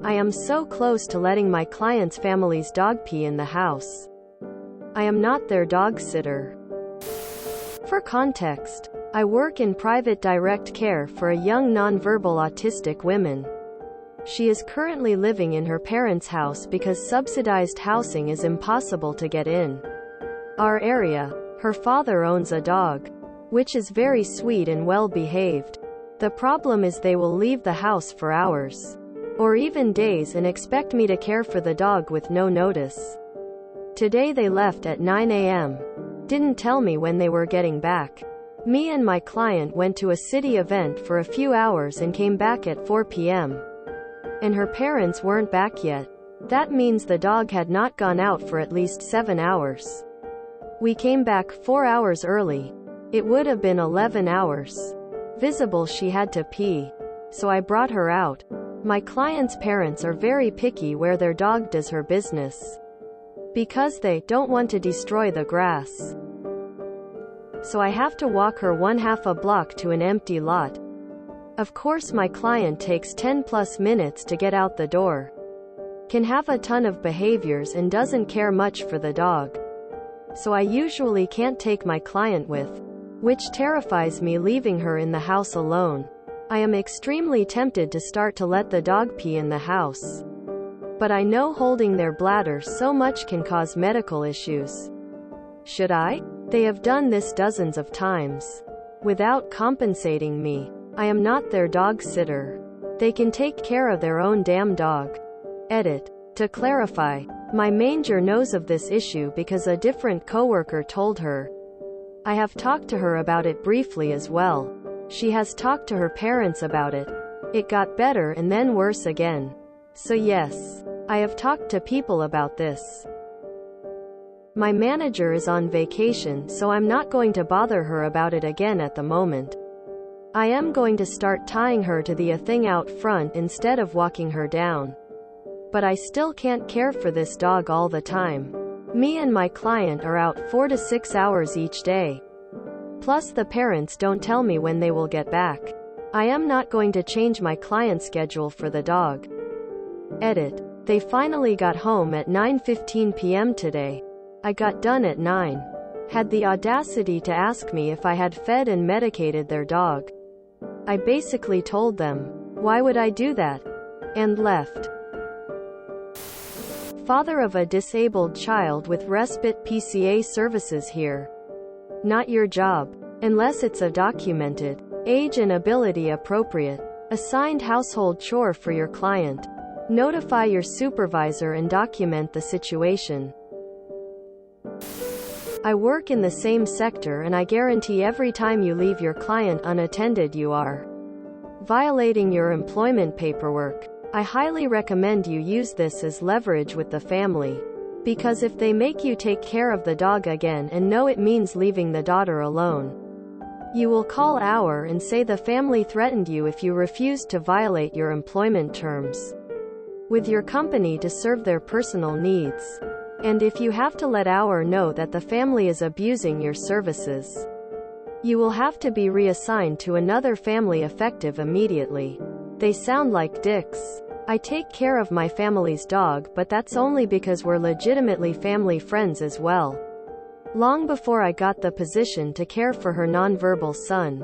I am so close to letting my client's family's dog pee in the house. I am not their dog sitter. For context, I work in private direct care for a young nonverbal autistic woman. She is currently living in her parents' house because subsidized housing is impossible to get in our area. Her father owns a dog, which is very sweet and well behaved. The problem is they will leave the house for hours, or even days, and expect me to care for the dog with no notice. Today they left at 9 a.m. Didn't tell me when they were getting back. Me and my client went to a city event for a few hours and came back at 4 p.m. And her parents weren't back yet. That means the dog had not gone out for at least 7 hours. We came back 4 hours early. It would have been 11 hours. Visible she had to pee. So I brought her out. My client's parents are very picky where their dog does her business, because they don't want to destroy the grass. So I have to walk her 1/2 block to an empty lot. Of course my client takes 10+ minutes to get out the door. Can have a ton of behaviors and doesn't care much for the dog. So I usually can't take my client with, which terrifies me leaving her in the house alone. I am extremely tempted to start to let the dog pee in the house, but I know holding their bladder so much can cause medical issues. Should I? They have done this dozens of times without compensating me. I am not their dog sitter. They can take care of their own damn dog. Edit. To clarify, my manager knows of this issue because a different coworker told her. I have talked to her about it briefly as well. She has talked to her parents about it. It got better and then worse again. So yes, I have talked to people about this. My manager is on vacation, so I'm not going to bother her about it again at the moment. I am going to start tying her to the thing out front instead of walking her down. But I still can't care for this dog all the time. Me and my client are out 4 to 6 hours each day. Plus the parents don't tell me when they will get back. I am not going to change my client's schedule for the dog. Edit. They finally got home at 9:15 p.m. today. I got done at 9. Had the audacity to ask me if I had fed and medicated their dog. I basically told them, why would I do that? And left. Father of a disabled child with respite PCA services here. Not your job. Unless it's a documented, age and ability appropriate, assigned household chore for your client. Notify your supervisor and document the situation. I work in the same sector and I guarantee every time you leave your client unattended you are violating your employment paperwork. I highly recommend you use this as leverage with the family. Because if they make you take care of the dog again and know it means leaving the daughter alone, you will call our and say the family threatened you if you refused to violate your employment terms with your company to serve their personal needs. And if you have to let our know that the family is abusing your services, you will have to be reassigned to another family effective immediately. They sound like dicks. I take care of my family's dog, but that's only because we're legitimately family friends as well. Long before I got the position to care for her nonverbal son,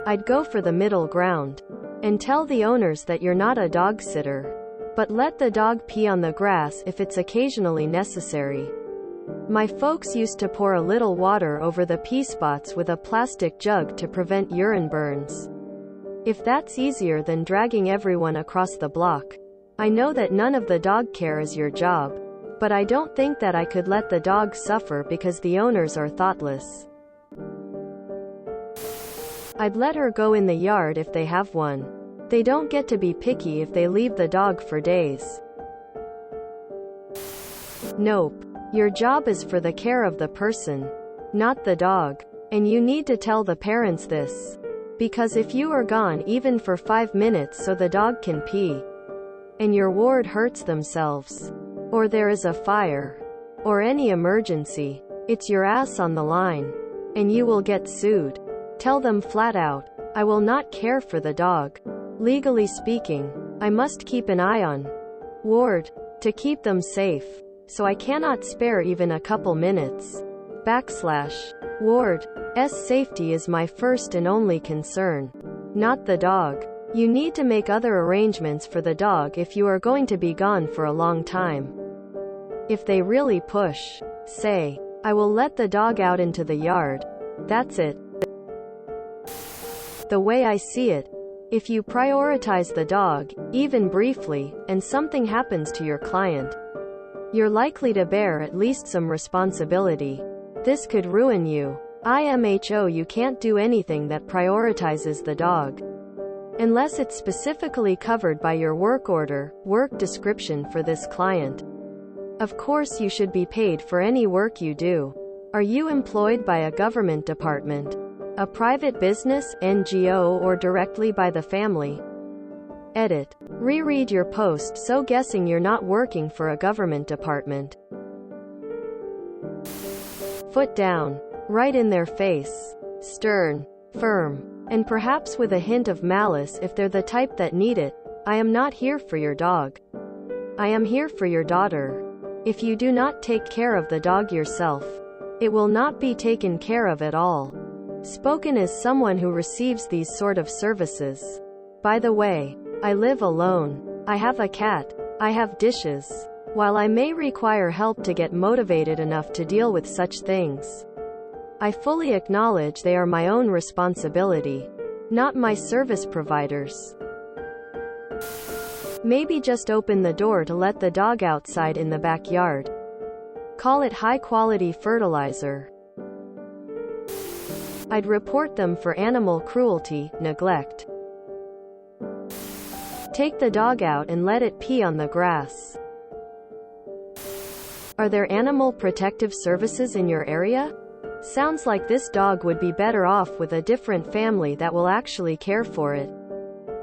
I'd go for the middle ground and tell the owners that you're not a dog sitter, but let the dog pee on the grass if it's occasionally necessary. My folks used to pour a little water over the pee spots with a plastic jug to prevent urine burns. If that's easier than dragging everyone across the block. I know that none of the dog care is your job, but I don't think that I could let the dog suffer because the owners are thoughtless. I'd let her go in the yard if they have one. They don't get to be picky if they leave the dog for days. Nope. Your job is for the care of the person, not the dog. And you need to tell the parents this. Because if you are gone even for 5 minutes so the dog can pee, and your ward hurts themselves, or there is a fire, or any emergency, it's your ass on the line, and you will get sued. Tell them flat out, I will not care for the dog. Legally speaking, I must keep an eye on ward to keep them safe, so I cannot spare even a couple minutes. Ward's safety is my first and only concern, not the dog. You need to make other arrangements for the dog if you are going to be gone for a long time. If they really push, say, I will let the dog out into the yard. That's it. The way I see it, if you prioritize the dog, even briefly, and something happens to your client, you're likely to bear at least some responsibility. This could ruin you. IMHO, you can't do anything that prioritizes the dog unless it's specifically covered by your work order, work description for this client. Of course, you should be paid for any work you do. Are you employed by a government department, a private business, NGO, or directly by the family? Edit. Reread your post, so guessing you're not working for a government department. Foot down. Right in their face. Stern. Firm. And perhaps with a hint of malice if they're the type that need it. I am not here for your dog. I am here for your daughter. If you do not take care of the dog yourself, it will not be taken care of at all. Spoken as someone who receives these sort of services. By the way, I live alone. I have a cat. I have dishes. While I may require help to get motivated enough to deal with such things, I fully acknowledge they are my own responsibility, not my service providers. Maybe just open the door to let the dog outside in the backyard. Call it high-quality fertilizer. I'd report them for animal cruelty, neglect. Take the dog out and let it pee on the grass. Are there animal protective services in your area? Sounds like this dog would be better off with a different family that will actually care for it.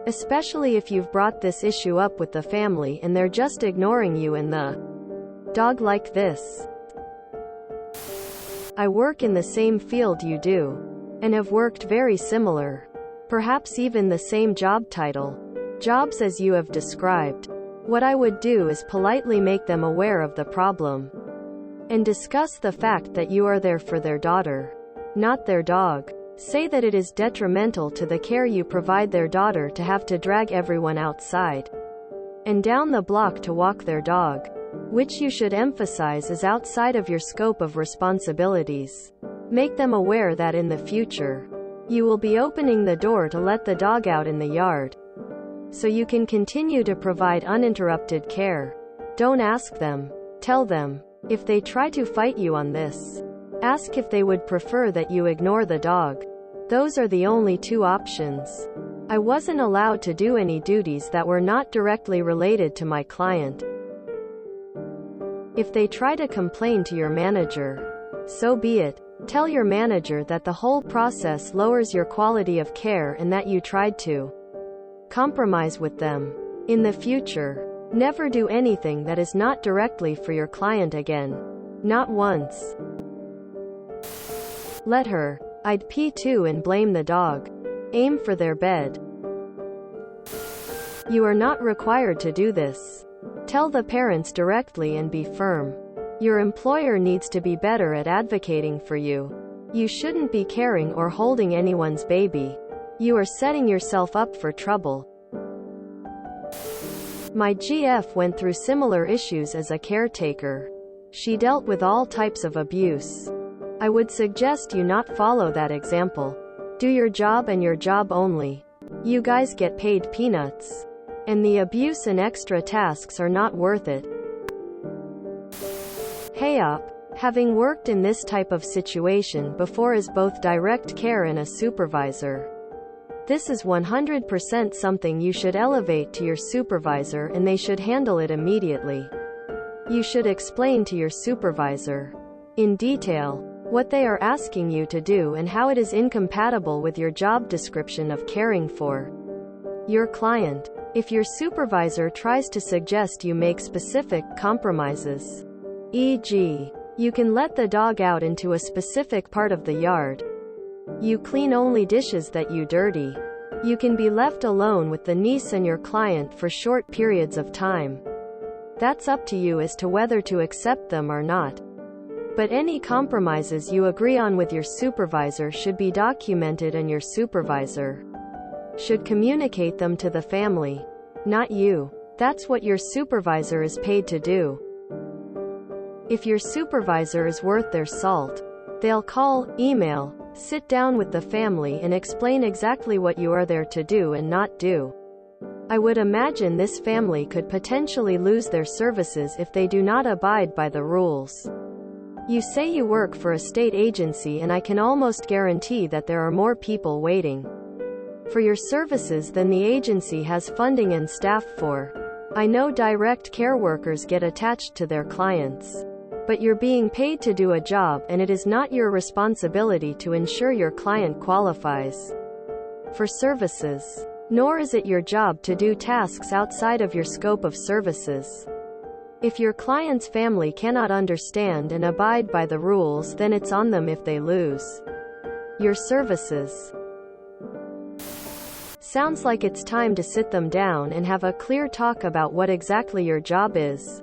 Especially if you've brought this issue up with the family and they're just ignoring you and the dog like this. I work in the same field you do, and have worked very similar, perhaps even the same job title, jobs as you have described. What I would do is politely make them aware of the problem and discuss the fact that you are there for their daughter, not their dog. Say that it is detrimental to the care you provide their daughter to have to drag everyone outside and down the block to walk their dog, which you should emphasize is outside of your scope of responsibilities. Make them aware that in the future, you will be opening the door to let the dog out in the yard, so you can continue to provide uninterrupted care. Don't ask them. Tell them. If they try to fight you on this, ask if they would prefer that you ignore the dog. Those are the only two options. I wasn't allowed to do any duties that were not directly related to my client. If they try to complain to your manager, so be it. Tell your manager that the whole process lowers your quality of care and that you tried to compromise with them. In the future, never do anything that is not directly for your client again. Not once. Let her. I'd pee too and blame the dog. Aim for their bed. You are not required to do this. Tell the parents directly and be firm. Your employer needs to be better at advocating for you. You shouldn't be carrying or holding anyone's baby. You are setting yourself up for trouble. My GF went through similar issues as a caretaker. She dealt with all types of abuse. I would suggest you not follow that example. Do your job and your job only. You guys get paid peanuts. And the abuse and extra tasks are not worth it. Hey up. Having worked in this type of situation before as both direct care and a supervisor, this is 100% something you should elevate to your supervisor and they should handle it immediately. You should explain to your supervisor, in detail, what they are asking you to do and how it is incompatible with your job description of caring for your client. If your supervisor tries to suggest you make specific compromises, e.g., you can let the dog out into a specific part of the yard, you clean only dishes that you dirty, You can be left alone with the niece and your client for short periods of time. That's up to you as to whether to accept them or not. But any compromises you agree on with your supervisor should be documented, and your supervisor should communicate them to the family, not you. That's what your supervisor is paid to do. If your supervisor is worth their salt, they'll call, email, sit down with the family and explain exactly what you are there to do and not do. I would imagine this family could potentially lose their services if they do not abide by the rules. You say you work for a state agency, and I can almost guarantee that there are more people waiting for your services than the agency has funding and staff for. I know direct care workers get attached to their clients. But you're being paid to do a job, and it is not your responsibility to ensure your client qualifies for services. Nor is it your job to do tasks outside of your scope of services. If your client's family cannot understand and abide by the rules, then it's on them if they lose your services. Sounds like it's time to sit them down and have a clear talk about what exactly your job is.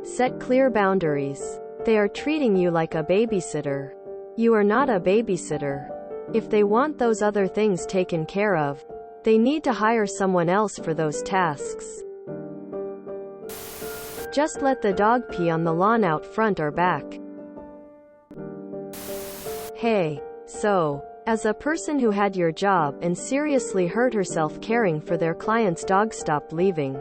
Set clear boundaries. They are treating you like a babysitter. You are not a babysitter. If they want those other things taken care of, they need to hire someone else for those tasks. Just let the dog pee on the lawn out front or back. Hey. So, as a person who had your job and seriously hurt herself caring for their client's dog, stop leaving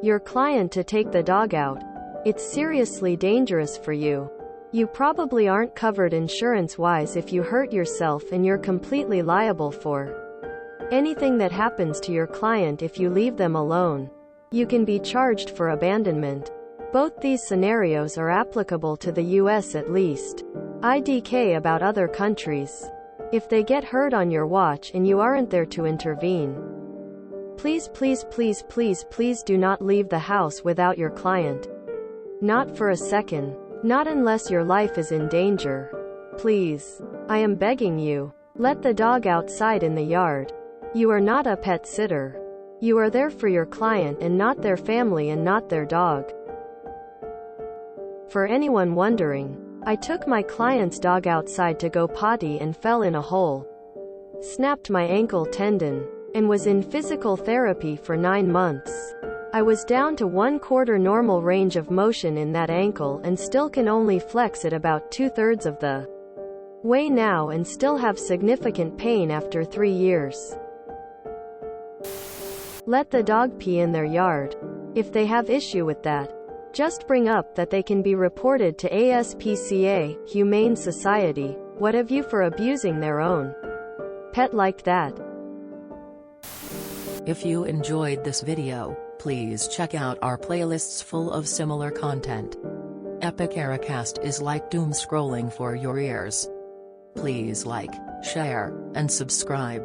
your client to take the dog out. It's seriously dangerous for you. You probably aren't covered insurance-wise if you hurt yourself, and you're completely liable for anything that happens to your client if you leave them alone. You can be charged for abandonment. Both these scenarios are applicable to the US at least. IDK about other countries. If they get hurt on your watch and you aren't there to intervene, please, please, please, please, please do not leave the house without your client. Not for a second. Not unless your life is in danger. Please. I am begging you. Let the dog outside in the yard. You are not a pet sitter. You are there for your client and not their family and not their dog. For anyone wondering, I took my client's dog outside to go potty and fell in a hole. Snapped my ankle tendon. And was in physical therapy for 9 months. I was down to 1/4 normal range of motion in that ankle and still can only flex it about 2/3 of the way now, and still have significant pain after 3 years. Let the dog pee in their yard. If they have issue with that, just bring up that they can be reported to ASPCA, Humane Society. What have you for abusing their own pet like that? If you enjoyed this video, please check out our playlists full of similar content. Epic Ericast is like doom scrolling for your ears. Please like, share, and subscribe.